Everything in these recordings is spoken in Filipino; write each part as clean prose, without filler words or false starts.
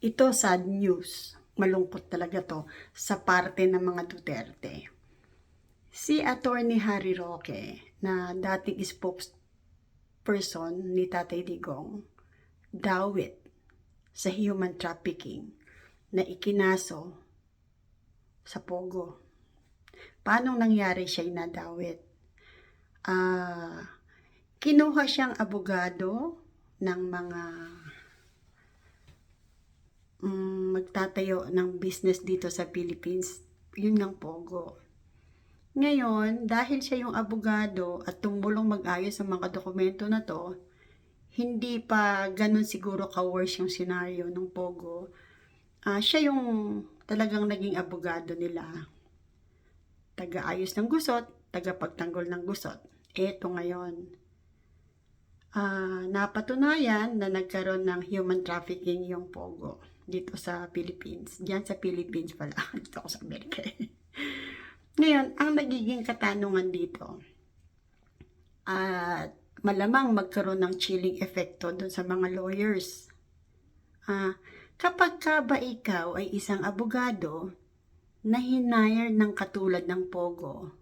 Ito sad news. Malungkot talaga to sa parte ng mga Duterte. Si Attorney Harry Roque na dating spokesperson ni Tatay Digong, dawit sa human trafficking na ikinaso sa Pogo. Paano nangyari siya nadawit? Kinuha siyang abogado ng mga magtatayo ng business dito sa Philippines. Yun ng Pogo. Ngayon, dahil siya yung abogado at tumulong mag-ayos sa mga dokumento na to, hindi pa ganun siguro ka-worse yung scenario ng Pogo. Siya yung talagang naging abogado nila. Taga-ayos ng gusot, taga-pagtanggol ng gusot. Eto ngayon. Napatunayan na nagkaroon ng human trafficking yung Pogo dito sa Philippines. Diyan sa Philippines pala. Dito ako sa Amerika. Ngayon, ang nagiging katanungan dito, at malamang magkaroon ng chilling effecto doon sa mga lawyers. Kapag ka ba ikaw ay isang abogado na hinire ng katulad ng Pogo,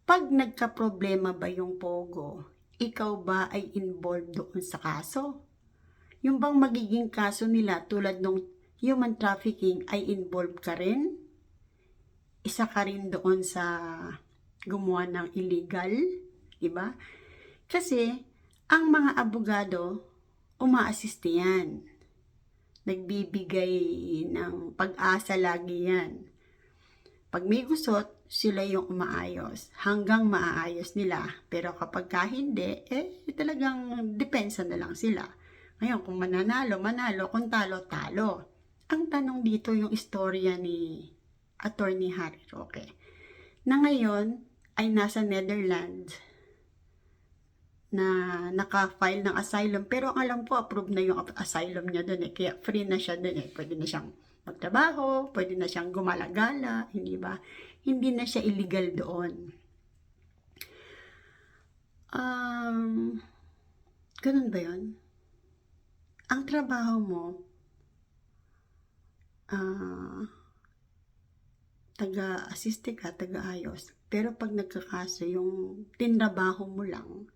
pag nagka-problema ba yung Pogo, ikaw ba ay involved doon sa kaso? Yung bang magiging kaso nila tulad ng human trafficking ay involved ka rin? Isa ka rin doon sa gumawa ng illegal, diba? Kasi ang mga abogado, uma-assist yan. Nagbibigay ng pag-asa lagi yan. Pag may gusot, sila yung umaayos. Hanggang maaayos nila. Pero kapag hindi, talagang depensa na lang sila. Ngayon, kung mananalo, manalo. Kung talo, talo. Ang tanong dito yung istorya ni Attorney Harry Roque, na ngayon ay nasa Netherlands na naka-file ng asylum. Pero ang alam ko, approved na yung asylum niya doon Kaya free na siya doon Pwede na siyang magtrabaho, pwede na siyang gumalagala, hindi ba? Hindi na siya illegal doon. Ganun ba yun? Ang trabaho mo, taga-assiste ka, taga-ayos. Pero pag nagkakaso, yung tinrabaho mo lang,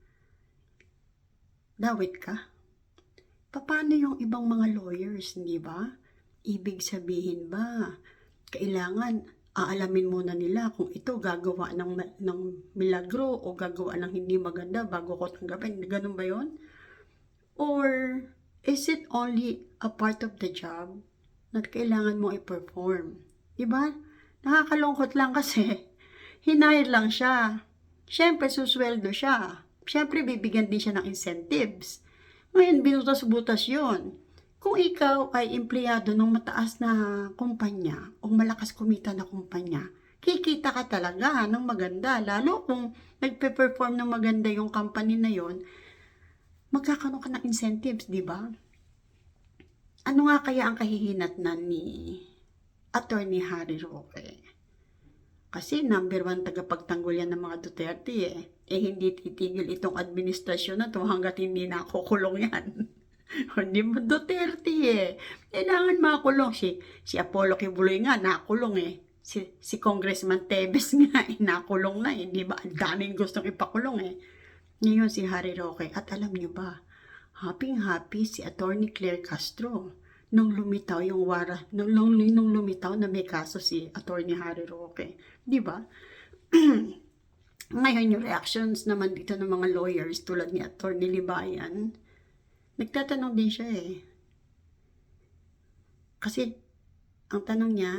dawit ka. Paano yung ibang mga lawyers, hindi ba? Ibig sabihin ba, kailangan aalamin muna nila kung ito gagawa ng milagro o gagawa ng hindi maganda bago ko tanggapin. Ganun ba yun? Or is it only a part of the job na kailangan mo i-perform? Diba? Nakakalungkot lang kasi hinire lang siya. Siyempre, susweldo siya. Siyempre, bibigyan din siya ng incentives. Ngayon, binutas-butas yun. Kung ikaw ay empleyado ng mataas na kumpanya o malakas kumita na kumpanya, kikita ka talaga ng maganda. Lalo kung nagpe-perform ng maganda yung company na yon, magkakaroon ka ng incentives, di ba? Ano nga kaya ang kahihinatnan ni Attorney Harry Roque? Kasi number 1 tagapagtanggol yan ng mga Duterte hindi titigil itong administrasyon na to hanggat hindi nakukulong yan. Hindi mo Duterte Kailangan makulong. Si Apollo Kibuloy nga nakulong Si Congressman Tevez nga nakulong na Di ba? Ang daming gustong ipakulong Ngayon si Harry Roque. At alam niyo ba, happy si Attorney Claire Castro nung lumitaw yung nung lumitaw na may kaso si Attorney Harry Roque. Di ba? Ngayon yung reactions naman dito ng mga lawyers tulad ni Attorney Libayan, nagtatanong din siya Kasi ang tanong niya,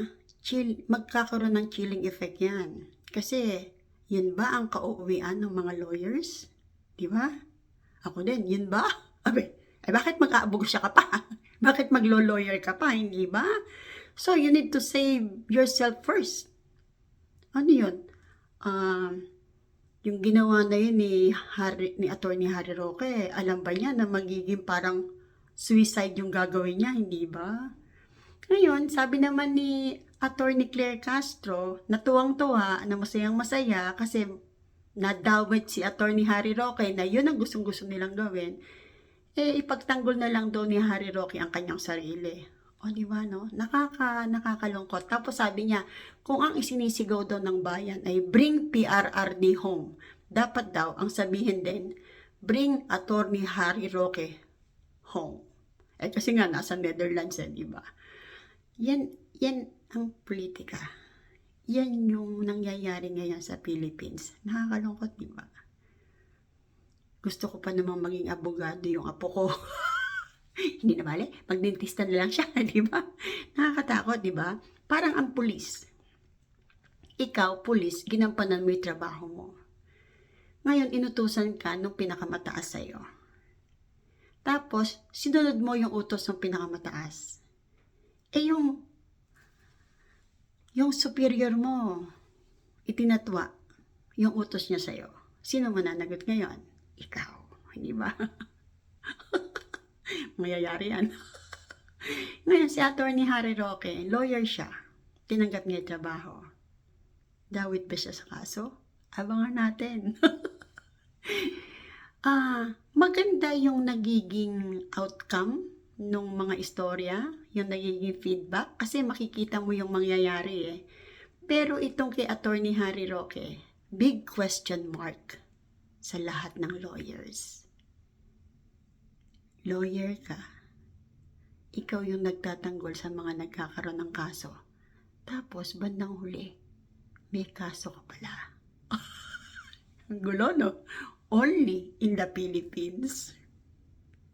magkakaroon ng chilling effect yan. Kasi yun ba ang kauuwian ng mga lawyers? Di ba? Ako din, yun ba? Bakit mag-aabogo siya ka pa? Bakit maglo-lawyer ka pa? Hindi ba? So, you need to save yourself first. Ano yun? Yung ginawa na yun ni Attorney Harry Roque, alam ba niya na magiging parang suicide yung gagawin niya? Hindi ba? Ngayon, sabi naman ni Attorney Claire Castro, natuwang-tuwa, na masayang-masaya kasi nadawit si Attorney Harry Roque na yun ang gustong-gusto nilang gawin, ipagtanggol na lang daw ni Harry Roque ang kanyang sarili. O, di ba, no? Nakakalungkot. Tapos sabi niya, kung ang isinisigaw daw ng bayan ay bring PRRD home, dapat daw ang sabihin din, bring Attorney Harry Roque home. Eh, kasi nga, nasa Netherlands, di ba? Yan ang politika. Yan yung nangyayari ngayon sa Philippines. Nakakalungkot, di ba? Gusto ko pa namang maging abogado yung apo ko. Hindi na bale, magdentista na lang siya, di ba? Nakakatakot, di ba? Parang ang pulis. Ikaw, pulis, ginampanan mo yung trabaho mo. Ngayon, inutusan ka nung pinakamataas sa'yo. Tapos, sinunod mo yung utos ng pinakamataas. Eh, yung superior mo, itinatwa yung utos niya sa'yo. Sino mananagot ngayon? Ikaw, di ba? Mayayari yan. Ngayon, si Attorney Harry Roque, lawyer siya. Tinanggap niya yung trabaho. Dawit ba siya sa kaso? Abangan natin. Maganda yung nagiging outcome nung mga istorya, yung nagiging feedback, kasi makikita mo yung mangyayari eh. Pero itong kay Attorney Harry Roque, big question mark sa lahat ng lawyers. Lawyer ka, ikaw yung nagtatanggol sa mga nagkakaroon ng kaso. Tapos, bandang huli, may kaso ka pala. Ang gulo, no? Only in the Philippines.